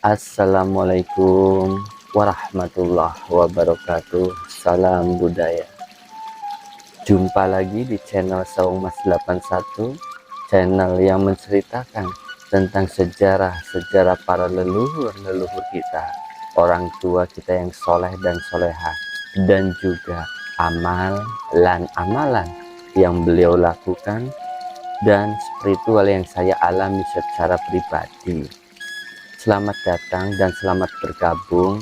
Assalamualaikum warahmatullahi wabarakatuh. Salam budaya. Jumpa lagi di channel Saung Mas 81, channel yang menceritakan tentang sejarah-sejarah para leluhur-leluhur kita, orang tua kita yang soleh dan soleha, dan juga amalan yang beliau lakukan dan spiritual yang saya alami secara pribadi. Selamat datang dan selamat bergabung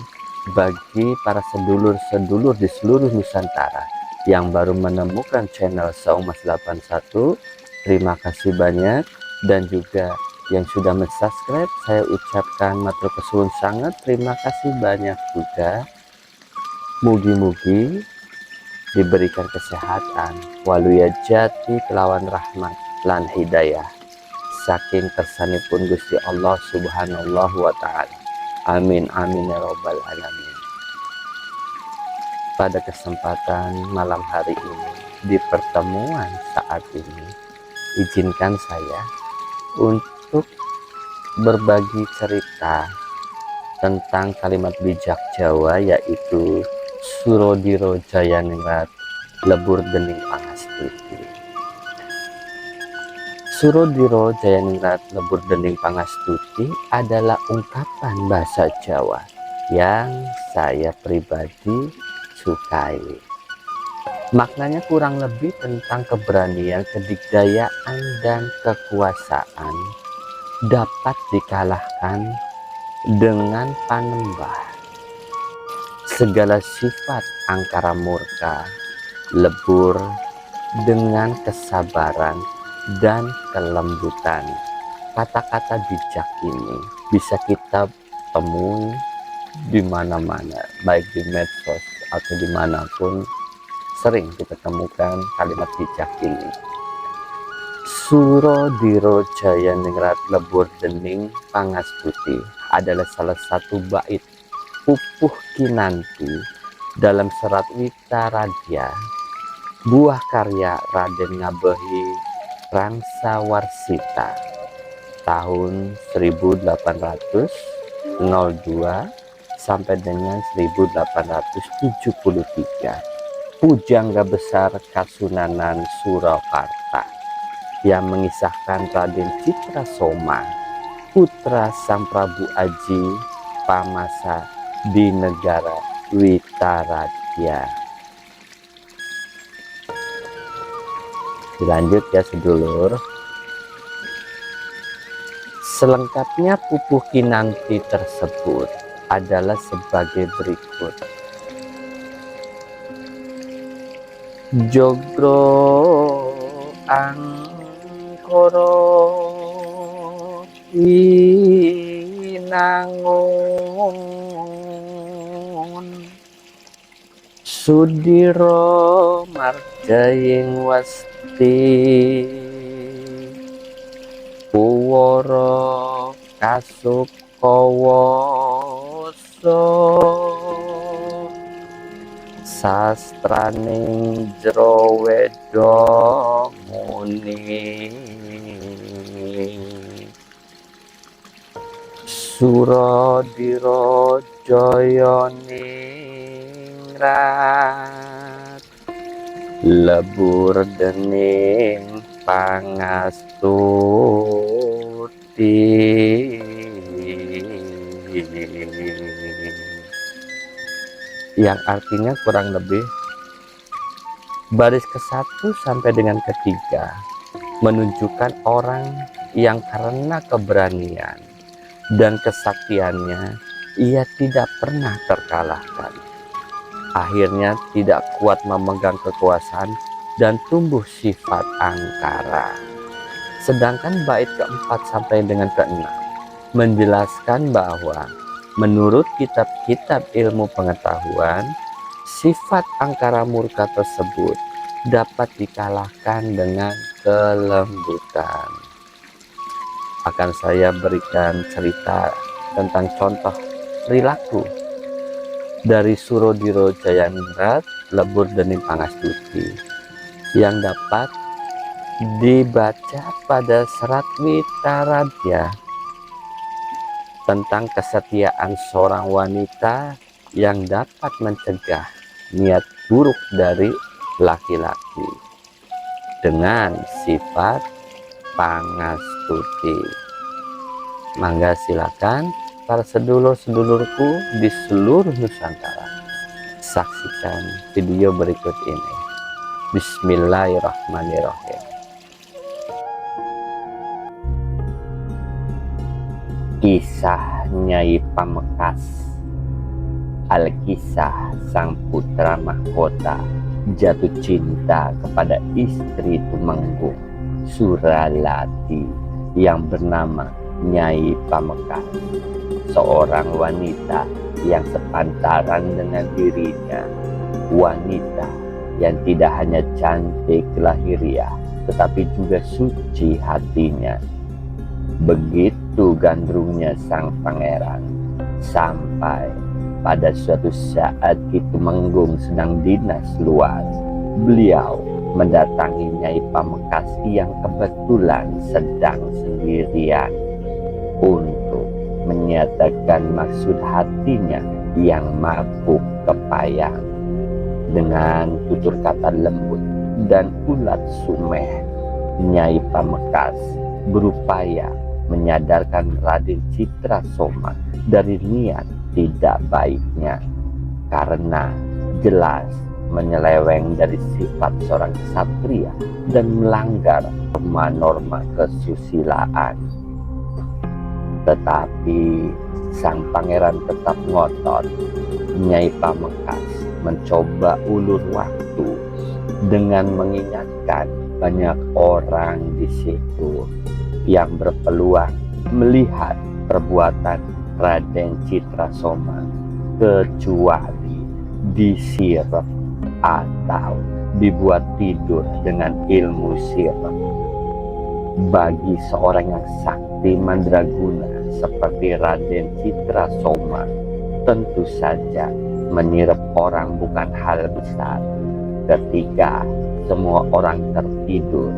bagi para sedulur-sedulur di seluruh Nusantara yang baru menemukan channel Saung Mas 81. Terima kasih banyak, dan juga yang sudah mensubscribe, saya ucapkan matur kesuwun sangat terima kasih banyak juga. Mugi-mugi diberikan kesehatan, waluya jati kelawan rahmat lan hidayah saking kersanipun Gusti Allah Subhanahu wa ta'ala. Amin amin ya robbal alamin. Pada kesempatan malam hari ini, di pertemuan saat ini, izinkan saya untuk berbagi cerita tentang kalimat bijak Jawa, yaitu Surodiro Jayaningrat Lebur Dening Pangastuti. Surodiro Jayaningrat Lebur Dening Pangastuti adalah ungkapan bahasa Jawa yang saya pribadi sukai. Maknanya kurang lebih tentang keberanian, kedikdayaan, dan kekuasaan dapat dikalahkan dengan panembah. Segala sifat angkara murka lebur dengan kesabaran dan kelembutan. Kata-kata bijak ini bisa kita temui di mana-mana, baik di medsos atau dimanapun sering kita temukan kalimat bijak ini. Surodiro Jayaningrat Lebur Dening Pangastuti adalah salah satu bait Pupuh Kinanti dalam serat Witaradya, buah karya Raden Ngabehi Rangsawarsita tahun 1802 sampai dengan 1873, pujangga besar Kasunanan Surakarta, yang mengisahkan Raden Citrasoma, putra Sang Prabu Aji Pamasa di negara Witaradya. Dilanjut ya sedulur. Selengkapnya Pupuh Kinanti tersebut adalah sebagai berikut. Jogro angkoro inangun Sudiro marjaying wasti Puwara kasukawoso sastraning jero weda muni Surodiro Jayaningrat Lebur Dening Pangastuti, yang artinya kurang lebih baris ke-1 sampai dengan ke-3 menunjukkan orang yang karena keberanian dan kesaktiannya ia tidak pernah terkalahkan. Akhirnya tidak kuat memegang kekuasaan dan tumbuh sifat angkara. Sedangkan bait ke-4 sampai dengan ke-6 menjelaskan bahwa menurut kitab-kitab ilmu pengetahuan, sifat angkara murka tersebut dapat dikalahkan dengan kelembutan. Akan saya berikan cerita tentang contoh perilaku dari Surodiro Jayaningrat Lebur Dening Pangastuti yang dapat dibaca pada serat Witaradya tentang kesetiaan seorang wanita yang dapat mencegah niat buruk dari laki-laki dengan sifat pangastuti. Mangga silakan para sedulur-sedulurku di seluruh Nusantara, saksikan video berikut ini. Bismillahirrahmanirrahim. Kisah Nyai Pamengkas. Alkisah sang putra mahkota jatuh cinta kepada istri Tumenggung Suralati yang bernama Nyai Pamengkas, seorang wanita yang sepantaran dengan dirinya, wanita yang tidak hanya cantik lahiriah tetapi juga suci hatinya. Begitu gandrungnya sang pangeran, sampai pada suatu saat Ki Tumenggung sedang dinas luar, beliau mendatangi Nyai Pamengkas yang kebetulan sedang sendirian untuk menyatakan maksud hatinya yang mabuk kepayang. Dengan tutur kata lembut dan ulat sumeh, Nyai Pamengkas berupaya menyadarkan Raden Citrasoma dari niat tidak baiknya, karena jelas menyeleweng dari sifat seorang ksatria dan melanggar norma-norma kesusilaan. Tetapi sang pangeran tetap ngotot. Nyai Pamengkas mencoba ulur waktu dengan mengingatkan banyak orang di situ yang berpeluang melihat perbuatan Raden Citrasoma, kecuali disirep atau dibuat tidur dengan ilmu sirep. Bagi seorang yang sakti mandraguna seperti Raden Citrasoma, tentu saja menyirep orang bukan hal besar. Ketika semua orang tertidur,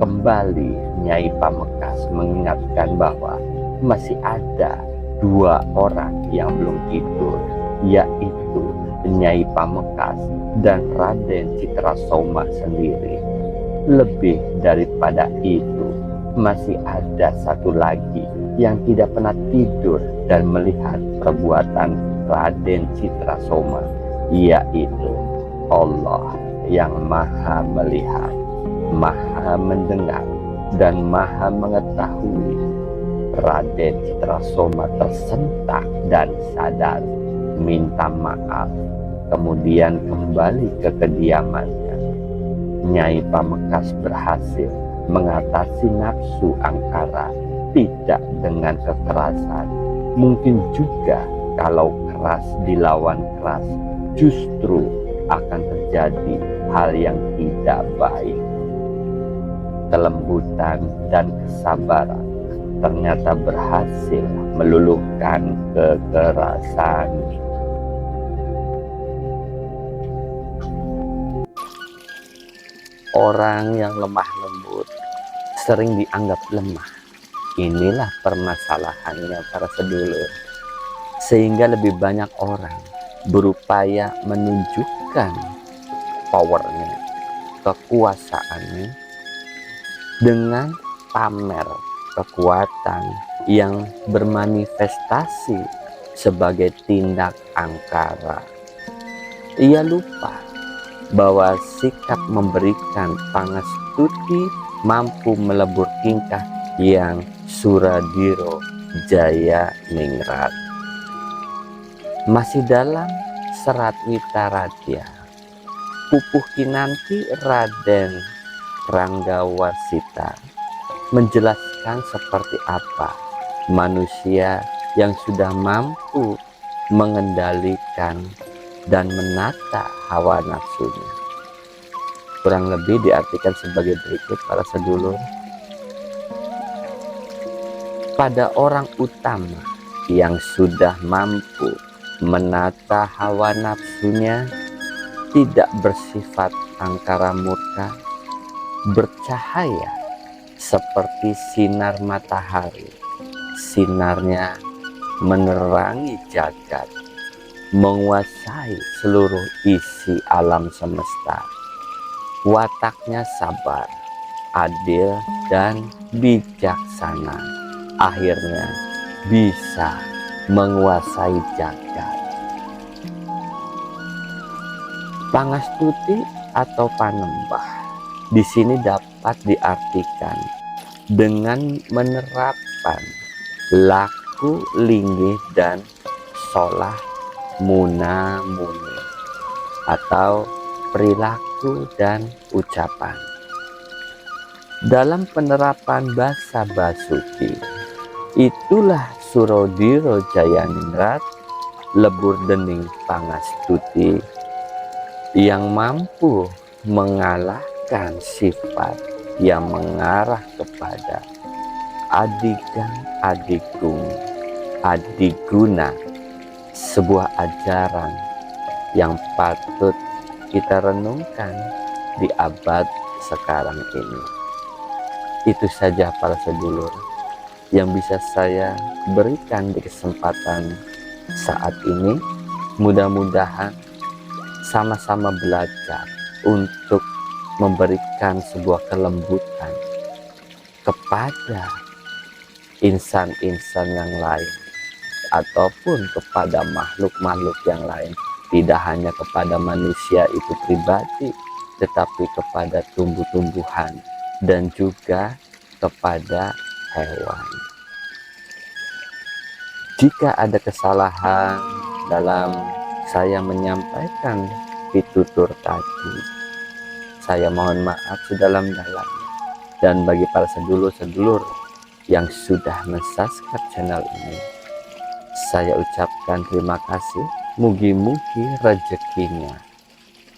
kembali Nyai Pamengkas mengingatkan bahwa masih ada dua orang yang belum tidur, yaitu Nyai Pamengkas dan Raden Citrasoma sendiri. Lebih daripada itu, masih ada satu lagi yang tidak pernah tidur dan melihat perbuatan Raden Citrasoma, yaitu Allah yang maha melihat, maha mendengar, dan maha mengetahui. Raden Citrasoma tersentak dan sadar, minta maaf, kemudian kembali ke kediamannya. Nyai Pamengkas berhasil mengatasi nafsu angkara, tidak dengan kekerasan. Mungkin juga kalau keras dilawan keras, justru akan terjadi hal yang tidak baik. Kelembutan dan kesabaran ternyata berhasil meluluhkan kekerasan. Orang yang lemah lembut sering dianggap lemah. Inilah permasalahannya para sedulur. Sehingga lebih banyak orang berupaya menunjukkan powernya, kekuasaannya, dengan pamer kekuatan yang bermanifestasi sebagai tindak angkara. Ia lupa bahwa sikap memberikan pangastuti mampu melebur tingkah yang Suradiro Jaya Ningrat. Masih dalam serat Witaradya, Pupuh Kinanti Raden Ranggawasita menjelaskan seperti apa manusia yang sudah mampu mengendalikan dan menata hawa nafsunya. Kurang lebih diartikan sebagai berikut para sedulur. Pada orang utama yang sudah mampu menata hawa nafsunya, tidak bersifat angkara murka, bercahaya seperti sinar matahari. Sinarnya menerangi jagat, menguasai seluruh isi alam semesta. Wataknya sabar, adil, dan bijaksana. Akhirnya bisa menguasai jagat. Pangastuti atau Panembah di sini dapat diartikan dengan menerapkan laku linggih dan solah muna muni atau perilaku dan ucapan. Dalam penerapan basa basuki, itulah Surodiro Jayaningrat lebur dening pangastuti yang mampu mengalahkan sifat yang mengarah kepada adigang adigung adiguna, sebuah ajaran yang patut kita renungkan di abad sekarang ini. Itu saja para sedulur yang bisa saya berikan di kesempatan saat ini. Mudah-mudahan sama-sama belajar untuk memberikan sebuah kelembutan kepada insan-insan yang lain ataupun kepada makhluk-makhluk yang lain, tidak hanya kepada manusia itu pribadi, tetapi kepada tumbuh-tumbuhan dan juga kepada hewan. Jika ada kesalahan dalam saya menyampaikan pitutur tadi, saya mohon maaf sedalam-dalamnya. Dan bagi para sedulur-sedulur yang sudah mensubscribe channel ini, saya ucapkan terima kasih. Mugi-mugi rezekinya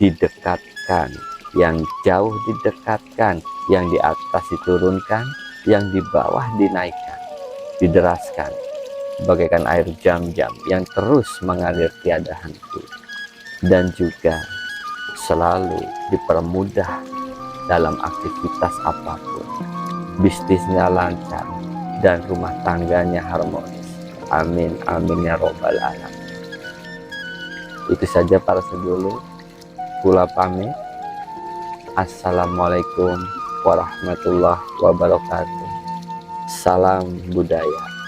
didekatkan, yang jauh didekatkan, yang di atas diturunkan, yang di bawah dinaikkan, dideraskan bagaikan air jam-jam yang terus mengalir tiada henti, dan juga selalu dipermudah dalam aktivitas apapun, bisnisnya lancar dan rumah tangganya harmonis. Amin amin ya robbal alamin. Itu saja para sedulur, kula pamit. Assalamualaikum warahmatullahi wabarakatuh. Salam budaya.